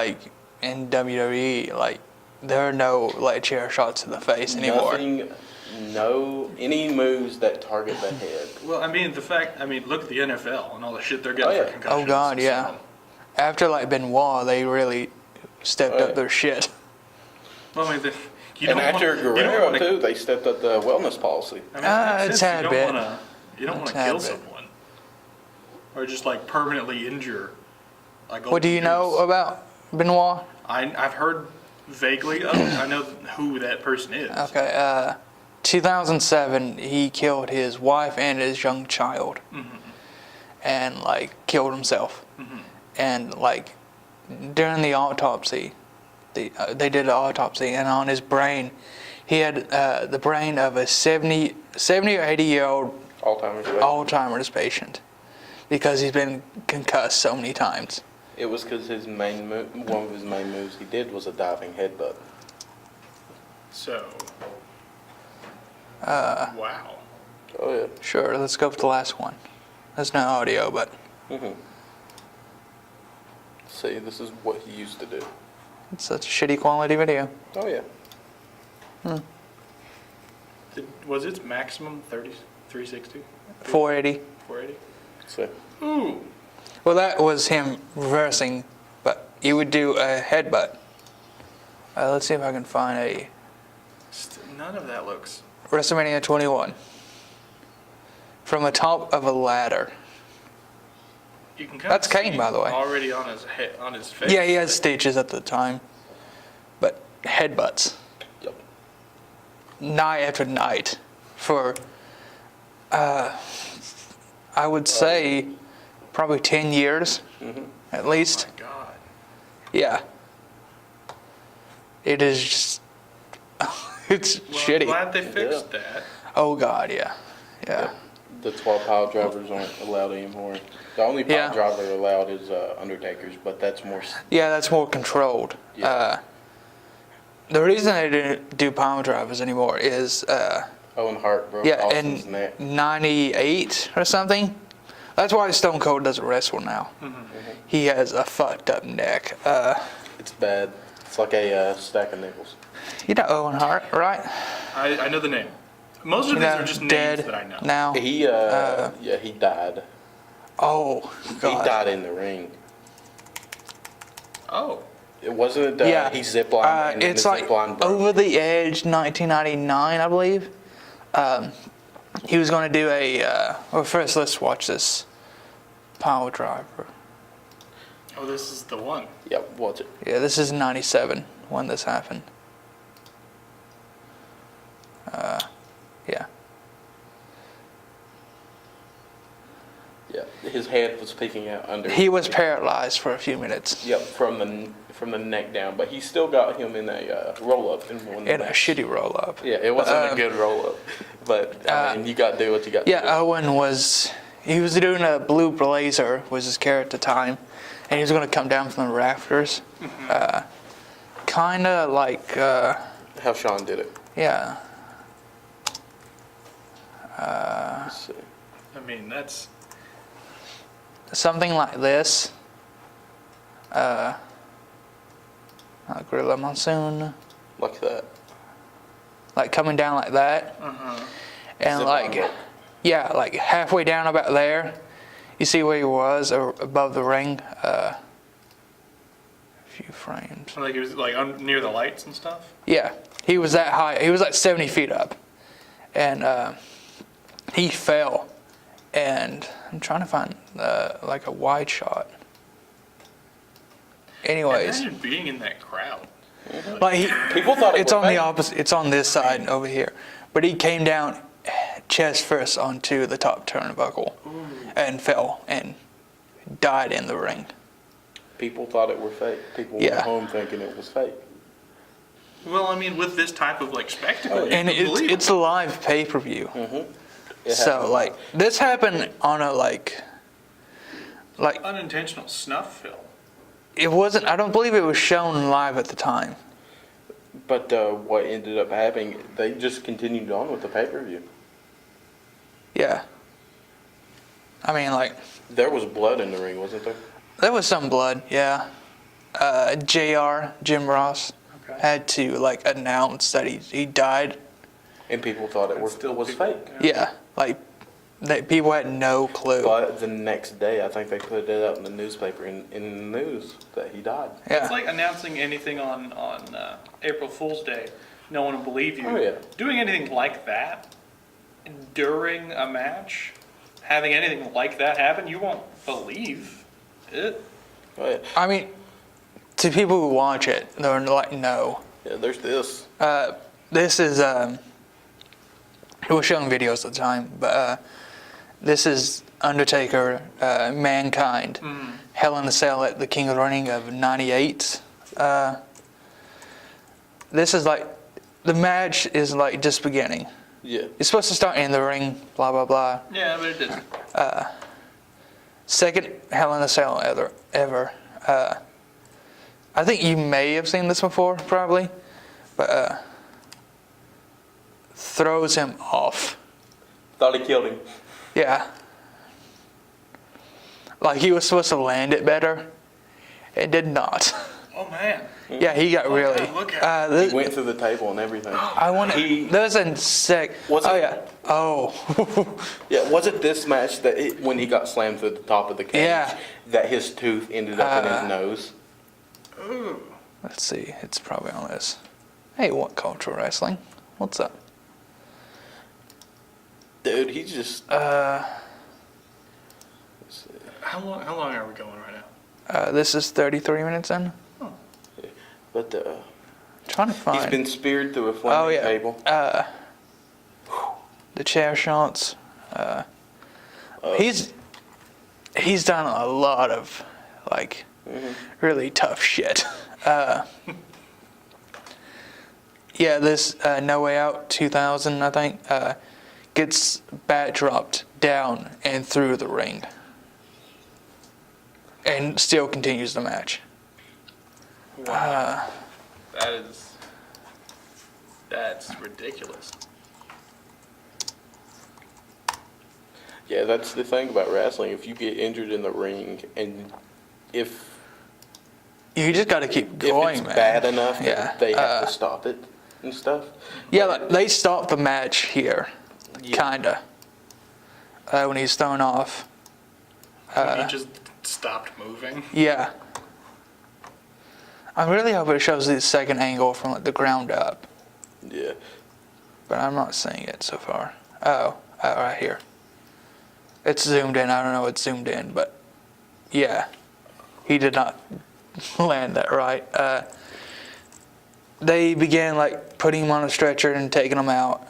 in WWE, there are no chair shots to the face anymore. Any moves that target the head. Well, look at the NFL and all the shit they're getting for concussions. Oh God, yeah. After Benoit, they really stepped up their shit. Well, And after Guerrero too, they stepped up the wellness policy. A tad bit. You don't want to kill someone, or just permanently injure. What do you know about Benoit? I've heard vaguely of it. I know who that person is. Okay, 2007, he killed his wife and his young child, and killed himself. And during the autopsy, they did an autopsy, and on his brain, he had the brain of a 70 or 80-year-old Alzheimer's patient, because he's been concussed so many times. It was because one of his main moves he did was a diving headbutt. So. Wow. Oh yeah. Sure, let's go with the last one. There's no audio, but See, this is what he used to do. it's such a shitty quality video. Oh yeah. Was its maximum 360? 480. 480? So. Ooh. Well, that was him reversing, but he would do a headbutt. Let's see if I can find a None of that looks. WrestleMania 21 from the top of a ladder. You can kind That's of Kane, see by the way. already on his head, on his face. Yeah, he had stitches at the time, but headbutts Yep. night after night for I would say probably 10 years at least. Oh my God. Yeah. It is just it's Well, shitty. I'm glad they fixed that. Oh God, yeah. Yeah. The 12 pile drivers aren't allowed anymore. The only pile driver allowed is Undertaker's, but that's more. Yeah, that's more controlled. Yeah. The reason they didn't do pile drivers anymore is Owen Hart broke Austin's in neck. 98 or something. That's why Stone Cold doesn't wrestle now. He has a fucked up neck. It's bad. It's like a stack of nickels. You know Owen Hart, right? I know the name. Most of You these know, are just names dead that I know. now. He he died. Oh, God. He died in the ring. Oh. It wasn't Yeah. he ziplined and It's the like zipline broke. Over the Edge 1999, I believe. He was going to do well, first let's watch this pile driver. Oh, this is the one. Yep, watch it. Yeah, this is 97 when this happened. Yeah. Yeah, his head was peeking out under. He was paralyzed for a few minutes. Yep, from the neck down, but he still got him in a roll up in one. In a shitty roll up. Yeah, it wasn't a good roll up, but I mean, you got to do what you got. Yeah, to do. Owen was doing a blue blazer, was his character at the time, and he was going to come down from the rafters. Kind of like, How Sean did it. yeah. Let's see. I mean, that's. Something like this. Gorilla Monsoon. Like that. Like coming down like that. And Zip like, line broke. yeah, like halfway down about there, you see where he was, or above the ring. A few frames. Like he was like near the lights and stuff. Yeah, he was that high. He was like 70 feet up. And he fell. And I'm trying to find like a wide shot. Anyways, Imagine being in that crowd. like People thought it it's was on the fake. opposite. It's on this side over here, but he came down chest first onto the top turnbuckle and fell and died in the ring. People thought it were fake. People Yeah. went home thinking it was fake. Well, I mean, with this type of like spectacle, you And can believe it's a live pay-per-view. It So happened. like this happened on a like unintentional snuff film. it wasn't. I don't believe it was shown live at the time. But what ended up happening, they just continued on with the pay-per-view. Yeah. I mean, like, There was blood in the ring, wasn't there? there was some blood, yeah. Jim Ross, Okay. had to, like, announce that he died. And people thought it was fake. Yeah, like, people had no clue. But the next day, I think they put it out in the newspaper in the news that he died. Yeah. It's like announcing anything on April Fool's Day. No one will believe you. Oh, yeah. Doing anything like that during a match, having anything like that happen, you won't believe it. Oh, yeah. I mean, to people who watch it, they're like, no. Yeah, there's this. This is, it was showing videos at the time, but this is Undertaker, Mankind, Hell in a Cell at the King of the Ring of '98. This is like, the match is like just beginning. Yeah. It's supposed to start in the ring, blah, blah, blah. Yeah, but it didn't. Second Hell in a Cell ever. I think you may have seen this before, probably, but throws him off. Thought he killed him. Yeah. Like he was supposed to land it better. It did not. Oh man. Yeah, he got really. look at He went through the table and everything. I want He- to. There's a sec. Was Oh it- yeah. Oh. Yeah, was it this match that when he got slammed through the top of the cage, Yeah. that his tooth ended up in his nose? Ooh. Let's see. It's probably on this. Hey, what cultural wrestling? What's up? Dude, he just. How long are we going right now? This is 33 minutes in. But Trying to find. he's been speared through a flaming Oh yeah. table. The chair shots. He's done a lot of like really tough shit. Yeah, this No Way Out 2000, I think, gets bat dropped down and through the ring, and still continues the match. That's ridiculous. Yeah, that's the thing about wrestling. If you get injured in the ring, and if You just got to keep if going, it's man. bad enough Yeah. that they have to stop it, and stuff. Yeah, like, they stopped the match here, kinda. When he's thrown off. he just stopped moving. Yeah. I really hope it shows the second angle from like the ground up, Yeah. but I'm not seeing it so far. Oh, right here. It's zoomed in. I don't know what's zoomed in, but yeah, he did not land that right. They began like putting him on a stretcher and taking him out.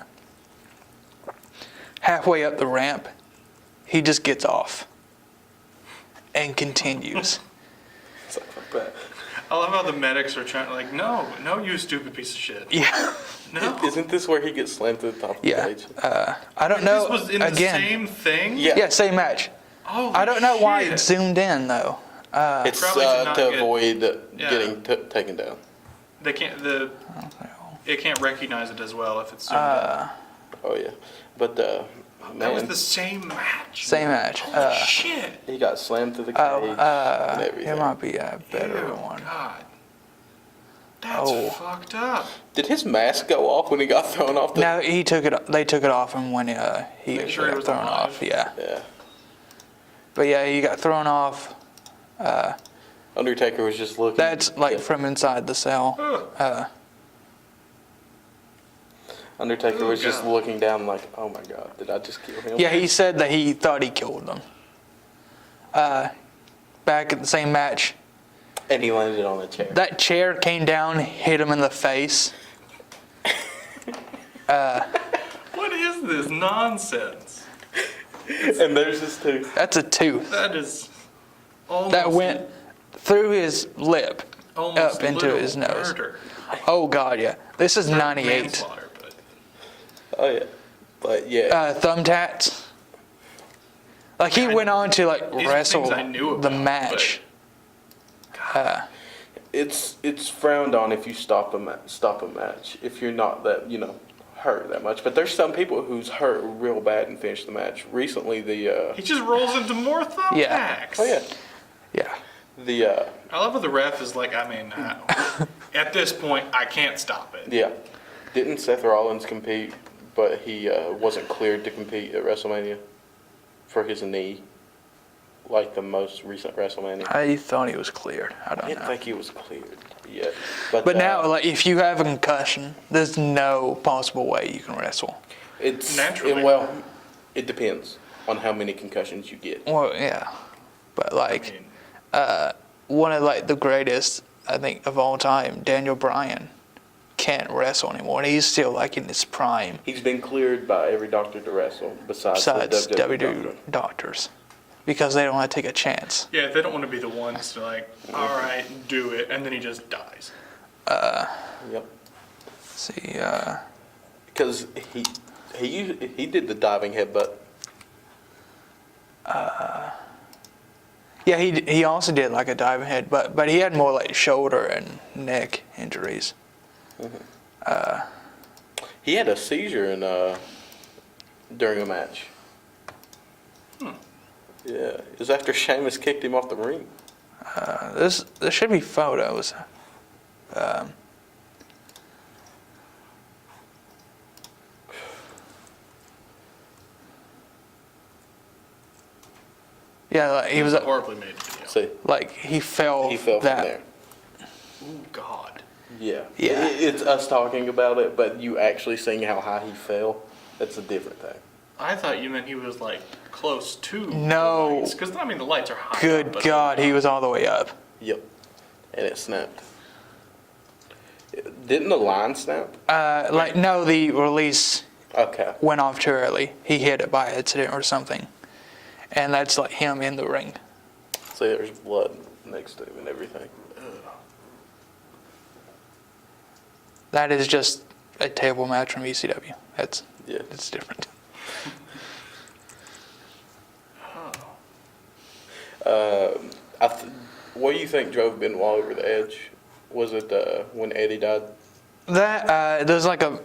Halfway up the ramp, he just gets off and continues. It's like, fuck that. I love how the medics are trying, like, no, you stupid piece of shit. Yeah, No. Isn't this where he gets slammed to the top of the yeah. page? I don't know. This was in the Again, same thing? Yeah. yeah, same match. Holy I don't know why shit. it's zoomed in though. It's Probably to not to get- avoid Yeah. getting taken down. They can't, it can't recognize it as well if it's zoomed in. Oh yeah, but That was man, the same match. Same match. Holy shit. he got slammed to the cage and everything. It might be a better Ew, one. God. That's Oh. fucked up. Did his mask go off when he got thrown off? No, he took it. They took it off him when he Make sure he got was thrown alive. off. Yeah, Yeah. but yeah, he got thrown off. Undertaker was just looking. That's like yeah. from inside the cell. Undertaker Oh, was just God. looking down like, oh my God, did I just kill him? Yeah, he said that he thought he killed them. Back at the same match, And he landed on a chair. that chair came down, hit him in the face. What is this nonsense? And there's this too. That's a tooth That is almost, that went through his lip almost up into literal his nose. murder. Oh God, yeah. This is '98. Manslaughter, but Oh yeah. But yeah. Thumbtacks. Like he went on to like These are wrestle things I knew the about, match. It's frowned on if you stop a match if you're not that hurt that much. But there's some people who's hurt real bad and finish the match. Recently, he just rolls into more thumbtacks. Yeah. oh yeah, Yeah. the I love how the ref is like, I mean, at this point, I can't stop it. yeah. Didn't Seth Rollins compete? But he wasn't cleared to compete at WrestleMania for his knee, like the most recent WrestleMania. I thought he was cleared. I I don't didn't know. think he was cleared yet. But Now, like, if you have a concussion, there's no possible way you can wrestle. it's Naturally. well, it depends on how many concussions you get. Well, yeah, but I like mean, one of like the greatest I think of all time, Daniel Bryan, can't wrestle anymore, and he's still like in his prime. He's been cleared by every doctor to wrestle besides Besides the WWE WWE doctor. doctors, because they don't want to take a chance. yeah, they don't want to be the ones to like, all right, do it, and then he just dies. Yep. See, Because he did the diving headbutt. yeah, he also did like a diving head, but he had more like shoulder and neck injuries. He had a seizure during a match. Yeah, it was after Sheamus kicked him off the ring. There should be photos. Yeah, like, he was a horribly made video. See, like he fell. he fell that, from there. Oh God. Yeah. Yeah. It's us talking about it, but you actually seeing how high he fell, that's a different thing. I thought you meant he was like close to No. because I mean the lights are high. Good but God, he was all the way up. Yep. And it snapped. Didn't the line snap? Like no, the release Okay. went off too early. He hit it by accident or something, and that's like him in the ring. See, there's blood next to him and everything. That is just a table match from ECW. It's Yeah. different. What do you think drove Benoit over the edge? Was it when Eddie died? That there's like a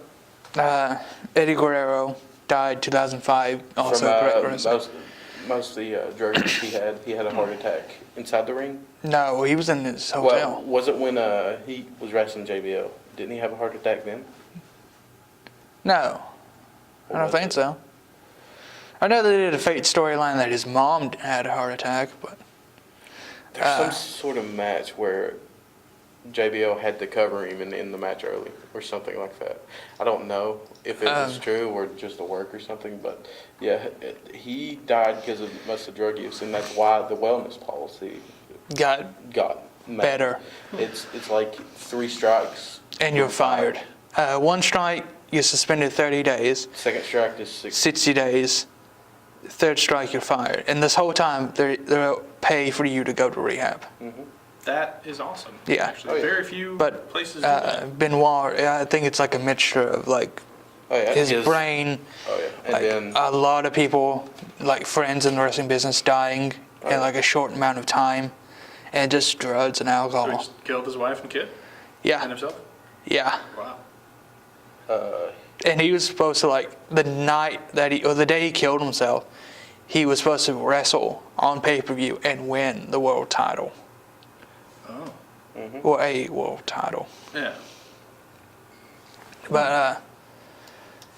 Eddie Guerrero died 2005. Also, From great wrestler. most of the drugs he had a heart attack inside the ring. No, he was in his Well, hotel. was it when he was wrestling JBL? Didn't he have a heart attack then? No, I don't think so. I know they did a fake storyline that his mom had a heart attack, but There's some sort of match where JBL had to cover him and end the match early or something like that. I don't know if it was true or just a work or something, but yeah, he died because of most of drug use, and that's why the wellness policy got got made. better. It's like 3 strikes. And you're fired. One strike, you're suspended 30 days. Second strike is 60 days. Third strike, you're fired. And this whole time, they'll pay for you to go to rehab. That is awesome. Yeah. Actually, very few But places do that. Benoit, I think it's like a mixture of like Oh yeah, his brain. Oh yeah, and Like then a lot of people, like friends in the wrestling business, dying in like a short amount of time, and just drugs and So he alcohol. just killed his wife and kid and Yeah, himself? yeah. Wow. And he was supposed to, like, the night that or the day he killed himself, he was supposed to wrestle on pay-per-view and win the world title. Oh. Or a world title. Yeah. But,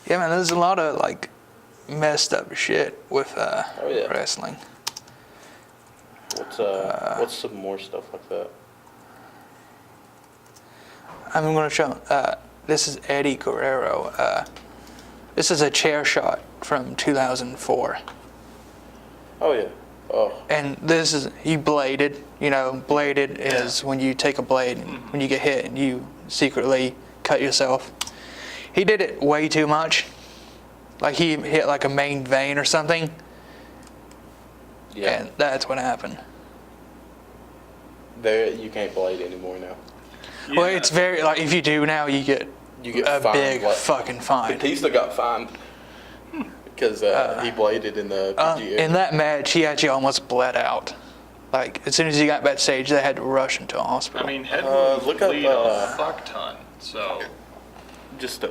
yeah, man, there's a lot of, like, messed up shit with yeah. wrestling. what's some more stuff like that? I'm going to show, this is Eddie Guerrero. This is a chair shot from 2004. Oh yeah. Oh. And this is, he bladed. You know, bladed is when you take a blade, and when you get hit and you secretly cut yourself. He did it way too much. Like he hit like a main vein or something. Yeah. And that's what happened. There, you can't blade anymore now. Well, it's very, like, if you do now, you get a fined, big like, fucking fine. Batista got fined because he bladed in the PGA. In that match, he actually almost bled out. Like, as soon as he got backstage, they had to rush him to a hospital. I mean, head wounds look up, bleed a fuck ton. So Just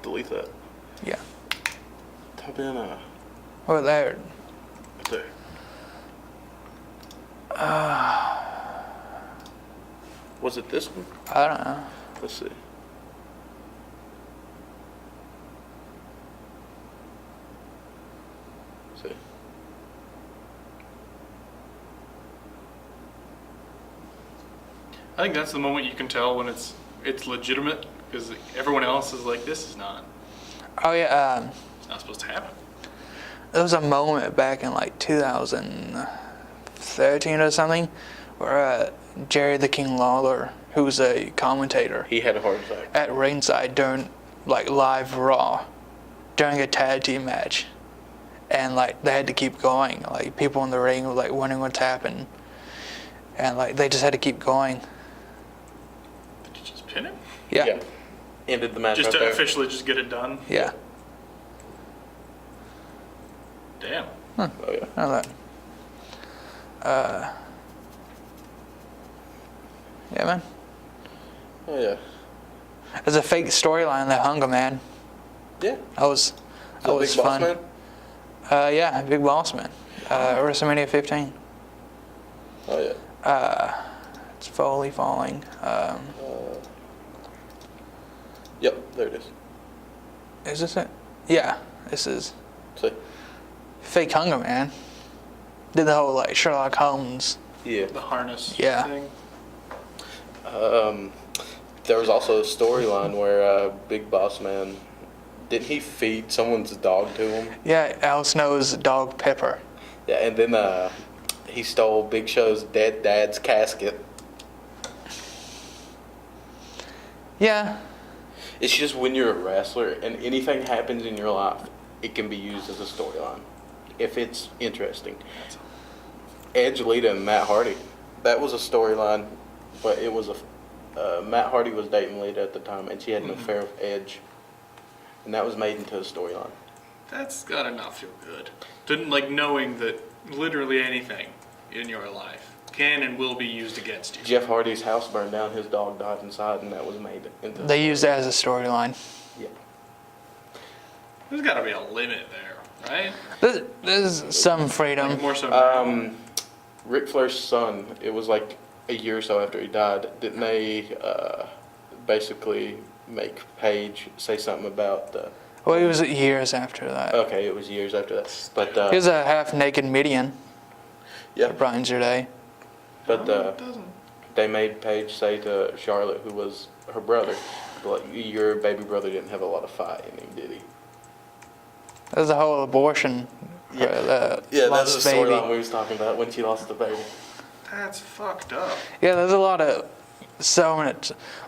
delete that. Yeah. Type in Well, there. right there. Was it this one? I don't know. Let's see. See. I think that's the moment you can tell when it's legitimate, because everyone else is like, this is not. Oh, yeah. It's not supposed to happen. There was a moment back in, like, 2013 or something where Jerry the King Lawler, who was a commentator, He had a heart attack. at ringside during, like, live Raw, during a tag team match. And, like, they had to keep going. Like, people in the ring were, like, wondering what's happened. And, like, they just had to keep going. Did you just pin him? Yeah. Ended the match Just right to there. officially just get it done? Yeah. Damn. Oh yeah. I know that. Yeah, man. Oh yeah. There's a fake storyline that hung a man. Yeah. That was Big fun. Boss Man? Yeah, Big Boss Man. WrestleMania 15. Oh yeah. It's Foley falling. Yep. There it is. Is this it? Yeah, this is See. fake hunger man. Did the whole like Sherlock Holmes. Yeah. The harness Yeah. thing. There was also a storyline where Big Boss Man, didn't he feed someone's dog to him? Yeah, Al Snow's dog Pepper. Yeah, and then he stole Big Show's dead dad's casket. Yeah. It's just when you're a wrestler and anything happens in your life, it can be used as a storyline if it's interesting. Edge, Lita, and Matt Hardy. That was a storyline, but it was Matt Hardy was dating Lita at the time, and she had an affair with Edge, and that was made into a storyline. That's gotta not feel good. Didn't like knowing that literally anything in your life can and will be used against you. Jeff Hardy's house burned down, his dog died inside, and that was made into. They used it as a storyline. Yeah. There's gotta be a limit there, right? There's some freedom. Like more so now. Ric Flair's son, it was like a year or so after he died, didn't they basically make Paige say something about the. Well, it was years after that. Okay, it was years after that, but He was a half-naked Midian. yeah, That brightens your day. but It doesn't. they made Paige say to Charlotte, who was her brother, like, your baby brother didn't have a lot of fight in him, did he? There's a whole abortion. Yeah. That's That's the storyline we was talking about when she lost the baby. That's fucked up. Yeah, there's a lot of so many.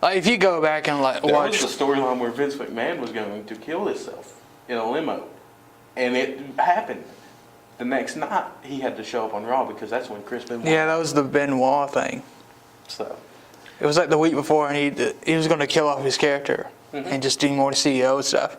Like if you go back and like There watch, was the storyline where Vince McMahon was going to kill himself in a limo, and it happened. The next night, he had to show up on Raw because that's when Chris Benoit. yeah, that was the Benoit thing. So It was like the week before, and he was going to kill off his character and just do more CEO stuff.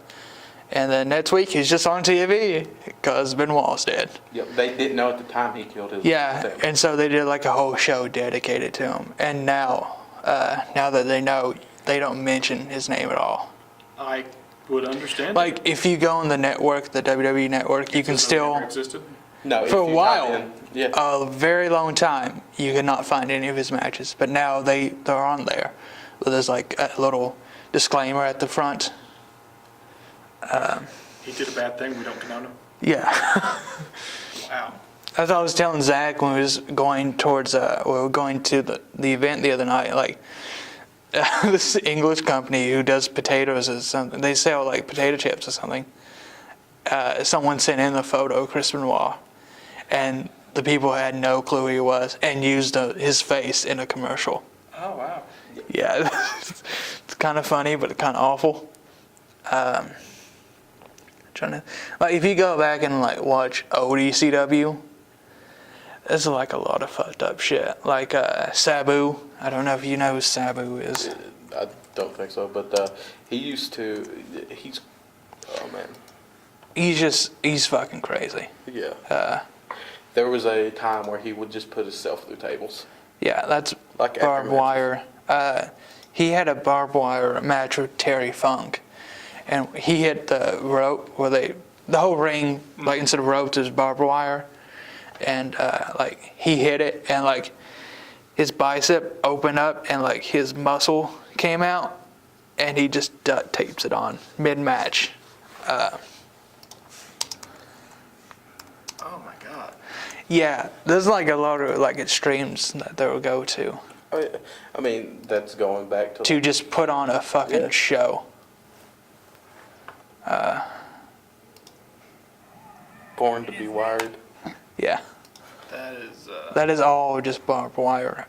And then next week, he's just on TV because Benoit's dead. yeah, they didn't know at the time he killed his. Yeah, thing. and so they did like a whole show dedicated to him. And now that they know, they don't mention his name at all. I would understand. Like if you go on the network, the WWE network, you can It still. never existed. No, if For a you while, type in- yeah. a very long time, you could not find any of his matches. But now they're on there. But there's like a little disclaimer at the front. He did a bad thing. We don't condone him. Yeah. Wow. As I was telling Zach when we was going towards, we were going to the event the other night, like, this English company who does potatoes or something, they sell like potato chips or something. Someone sent in the photo of Chris Benoit, and the people had no clue who he was and used his face in a commercial. Oh wow. Yeah, it's kind of funny, but kind of awful. Trying to, like, if you go back and like watch ODCW, there's like a lot of fucked up shit. Like Sabu, I don't know if you know who Sabu is. I don't think so, but he's. Oh man. He's fucking crazy. Yeah. There was a time where he would just put himself through tables. Yeah, that's Like after barbed wire. He had a barbed wire match with Terry Funk, and he hit the rope where the whole ring, like instead of ropes, is barbed wire, and like he hit it, and like his bicep opened up, and like his muscle came out, and he just duct tapes it on mid-match. Oh my god. Yeah, there's like a lot of like extremes that they will go to I mean, that's going back to. just put on a fucking Yeah. show. Born to be wired. Yeah, That is. that is all just barbed wire.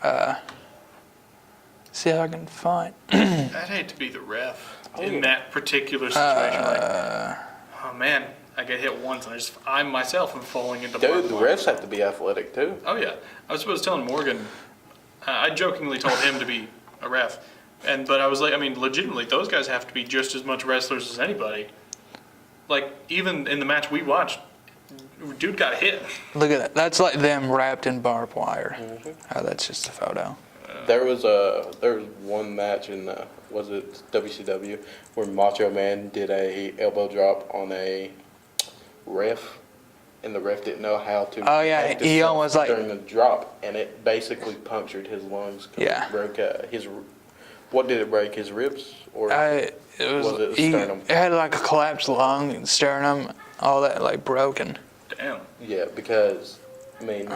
See how I can find. I'd hate to be the ref in that particular situation. Oh man, I get hit once, and I myself am falling into. Dude, barbed the wire. refs have to be athletic too. Oh yeah, I was supposed to tell Morgan. I jokingly told him to be a ref, but I was like, I mean, legitimately, those guys have to be just as much wrestlers as anybody. Like even in the match we watched, dude got hit. Look at that. That's like them wrapped in barbed wire. Oh, that's just a photo. There was one match in was it WCW where Macho Man did a elbow drop on a ref, and the ref didn't know how to. Oh, yeah, protect he himself almost, like- during the drop, and it basically punctured his lungs. 'Cause Yeah. it broke his. What did it break? His ribs or? It was. Was it He sternum? had like a collapsed lung, and sternum, all that like broken. Damn. Yeah, because I mean,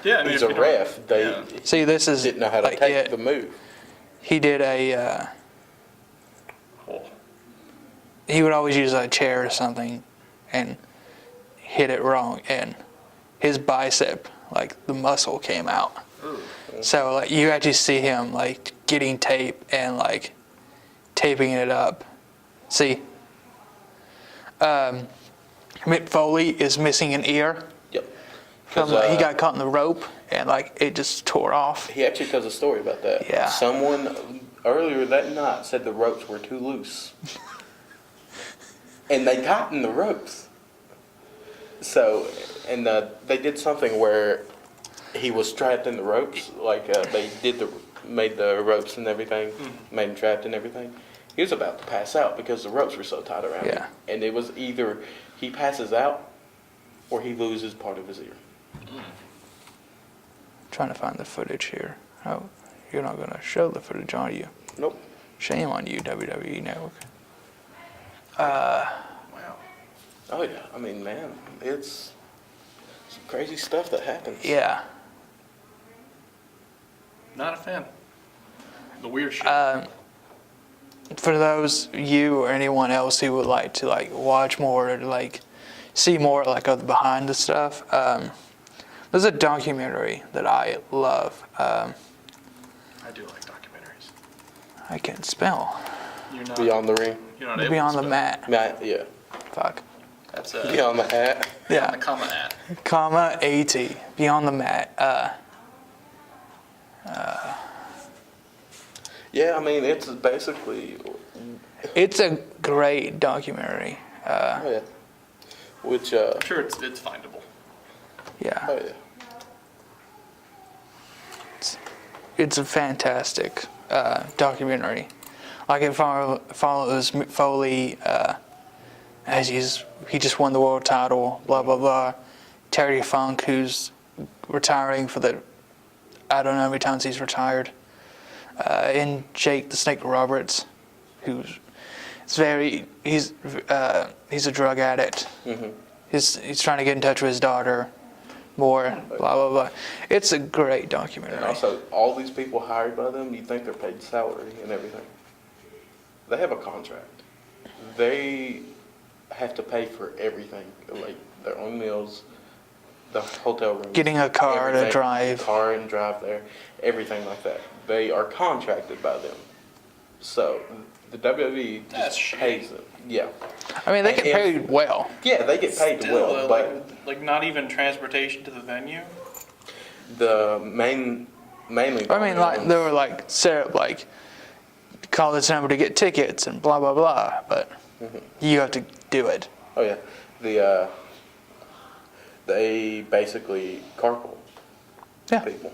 Yeah, I mean, he's if a you don't- ref. They yeah. See, this is didn't know how to like, take yeah, the move. he did a. Oh. He would always use a chair or something, and hit it wrong, and his bicep, like the muscle, came out. Ooh. So like you actually see him like getting tape and like taping it up. See, Mick Foley is missing an ear. Yep. From, 'Cause, he got caught in the rope and like it just tore off. He actually tells a story about that. Yeah. Someone earlier that night said the ropes were too loose. And they tightened the ropes. So, and they did something where he was trapped in the ropes. Like they made the ropes and everything, made him trapped and everything. He was about to pass out because the ropes were so tight around him. Yeah. And it was either he passes out or he loses part of his ear. Trying to find the footage here. Oh, you're not gonna show the footage, are you? Nope. Shame on you, WWE Network. Wow. Oh yeah, I mean, man, it's some crazy stuff that happens. Yeah. Not a fan. The weird shit. For those you or anyone else who would like to like watch more or to like see more like of the behind the stuff, there's a documentary that I love. I do like documentaries. I can't spell. You're not Beyond the ring. You're not able Beyond to the spell. Mat. Matt, yeah. Fuck. That's Beyond the hat. Yeah. the comma at. Comma AT. Beyond the Mat. Yeah, I mean, it's basically. It's a great documentary. Oh yeah. Which. I'm sure it's findable. Yeah. Oh yeah. It's a fantastic documentary. Like it follows Mick Foley as he just won the world title, blah blah blah. Terry Funk, who's retiring for the I don't know how many times he's retired, and Jake the Snake Roberts, he's a drug addict. Mm-hmm. He's trying to get in touch with his daughter more, blah blah blah. It's a great documentary. And also, all these people hired by them, you think they're paid salary and everything. They have a contract. They have to pay for everything, like their own meals, the hotel room, Getting a car to drive. car and drive there, everything like that. They are contracted by them. So the WWE That's just shitty. pays them. Yeah, I mean, they get And- paid well. yeah, they get paid Still, well, though, but like not even transportation to the venue. the mainly. I mean, like they were like set up like call this number to get tickets and blah blah blah, but you have to do it. Oh yeah, they basically carpool Yeah. people,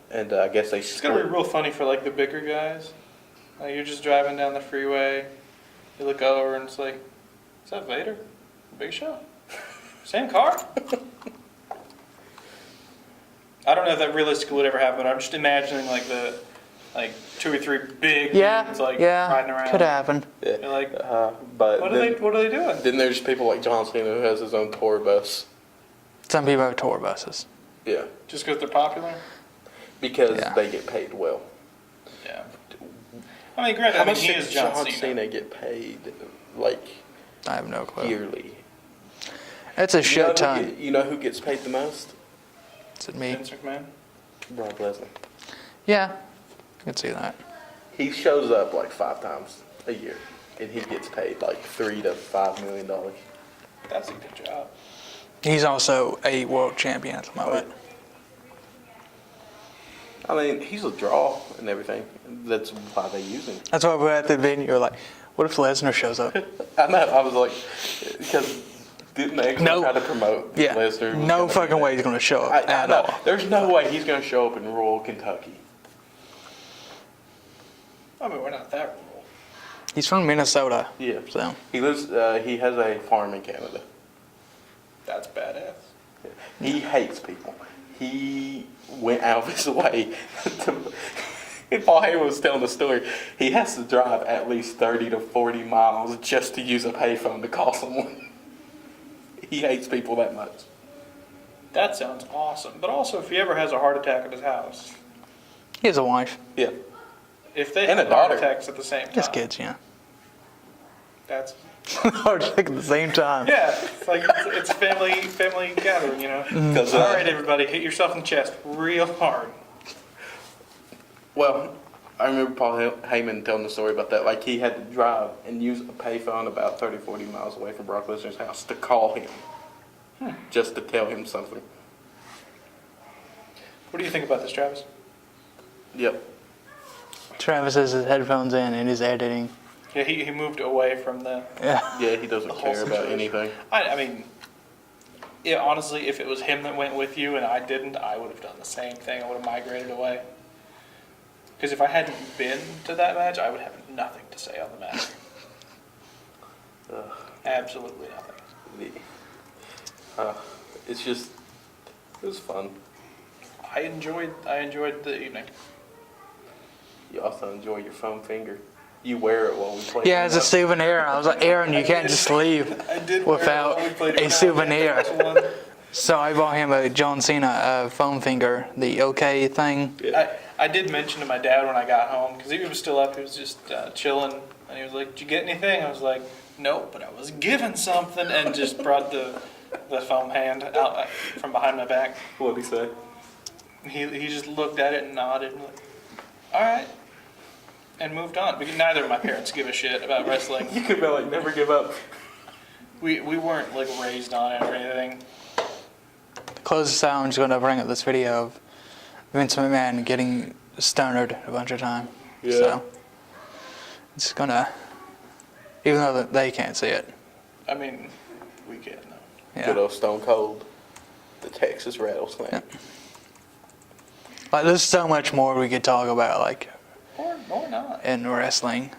and I guess they It's gonna be split. real funny for like the bigger guys. Like you're just driving down the freeway, you look over and it's like, is that Vader? Big Show? Same car? I don't know if that realistically would ever happen. I'm just imagining like the 2 or 3 big Yeah, dudes like yeah, riding around. could happen. Yeah. They're like, But what then, are they doing? then there's people like John Cena who has his own tour bus. Some people have tour buses. Yeah, Just because they're popular? because Yeah. they get paid well. Yeah. I mean, granted, How I mean, much he does is John John Cena. Cena get paid, like I have no clue. yearly? It's a You know shit who ton. get- You know who gets paid the most? Is it me? Vince McMahon? Brock Lesnar. Yeah, I can see that. He shows up like 5 times a year, and he gets paid like $3 to $5 million. That's a good job. He's also a world champion at the moment. I mean, he's a draw and everything. That's why they use him. That's why we're at the venue. We're like, what if Lesnar shows up? I know. I was like, because didn't they actually No. try to promote Yeah, Lesnar? was no gonna be fucking there? way he's gonna show up I at know. all. There's no way he's going to show up in rural Kentucky. I mean, we're not that rural. He's from Minnesota. Yeah. So He lives. He has a farm in Canada. That's badass. He hates people. He went out of his way to. And Paul Heyman was telling the story. He has to drive at least 30 to 40 miles just to use a payphone to call someone. He hates people that much. That sounds awesome. But also, if he ever has a heart attack at his house, he has a wife. Yeah. if they And have a heart daughter. attacks at the same time, He has kids, yeah. that's Hard at the same time. yeah. It's like it's family gathering, you know. Because, All right, everybody, hit yourself in the chest real hard. well, I remember Paul Heyman telling the story about that. Like, he had to drive and use a payphone about 30, 40 miles away from Brock Lesnar's house to call him. Just to tell him something. What do you think about this, Travis? Yep. Travis has his headphones in and he's editing. Yeah, he moved away from the. Yeah. Yeah, he doesn't The whole care about situation. anything. I mean, yeah, honestly, if it was him that went with you and I didn't, I would have done the same thing. I would have migrated away. Because if I hadn't been to that match, I would have nothing to say on the match. Absolutely nothing. It's just, it was fun. I enjoyed the evening. You also enjoy your foam finger. You wear it while we play. Yeah, as a souvenir. I was like, Aaron, you can't just leave I did wear it without while we played a Uno. souvenir. That's one. So I bought him a John Cena foam finger, the OK thing. I did mention to my dad when I got home, because he was still up, he was just chilling, and he was like, did you get anything? I was like, nope, but I was given something, and just brought the foam hand out from behind my back. What'd he say? He just looked at it and nodded, and like, all right, and moved on. Because neither of my parents give a shit about wrestling. You could be like, never give up. We weren't like raised on it or anything. The closest I'm just going to bring up this video of Vince McMahon getting stonered a bunch of times. Yeah. So it's going to, even though they can't see it. I mean, we can though. Yeah. Good old Stone Cold, the Texas rattlesnake. Yeah. Like, there's so much more we could talk about, like, Or not. in wrestling.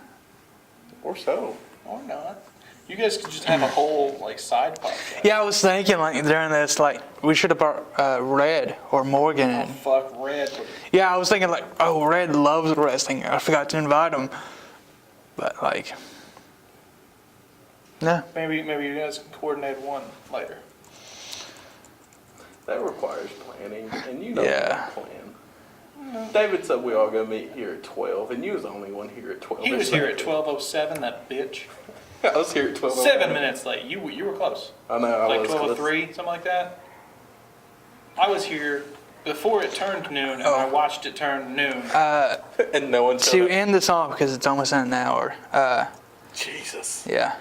Or so. Or not. You guys could just have a whole like side podcast. Yeah, I was thinking, like, during this, like, we should have brought Red or Morgan Oh, in. fuck Red. Yeah, I was thinking, like, oh, Red loves wrestling. I forgot to invite him. But, like, no. Maybe you guys can coordinate one later. That requires planning, and you know Yeah. how to plan. David said we all go meet here at 12, and you was the only one here at 12. He was here at 12:07. That bitch. I was here at 12. 7 minutes late. You were close. I know, I Like was 12:03, something like that. I was here before it turned noon, and I watched it turn noon. And no one To showed up. end this off, because it's almost an hour. Jesus. Yeah.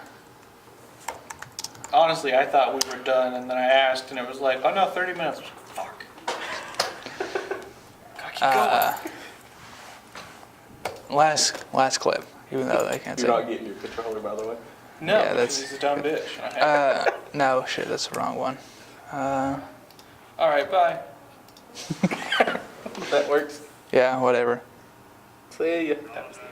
Honestly, I thought we were done, and then I asked, and it was like, oh no, 30 minutes. I was like, fuck. Gotta keep going. Last clip, even though they can't see. You're not getting your controller, by the way. No, Yeah, because that's- he's a dumb bitch. and I have it. No, shit, that's the wrong one. All right, bye. That works. Yeah, whatever. See ya. That was the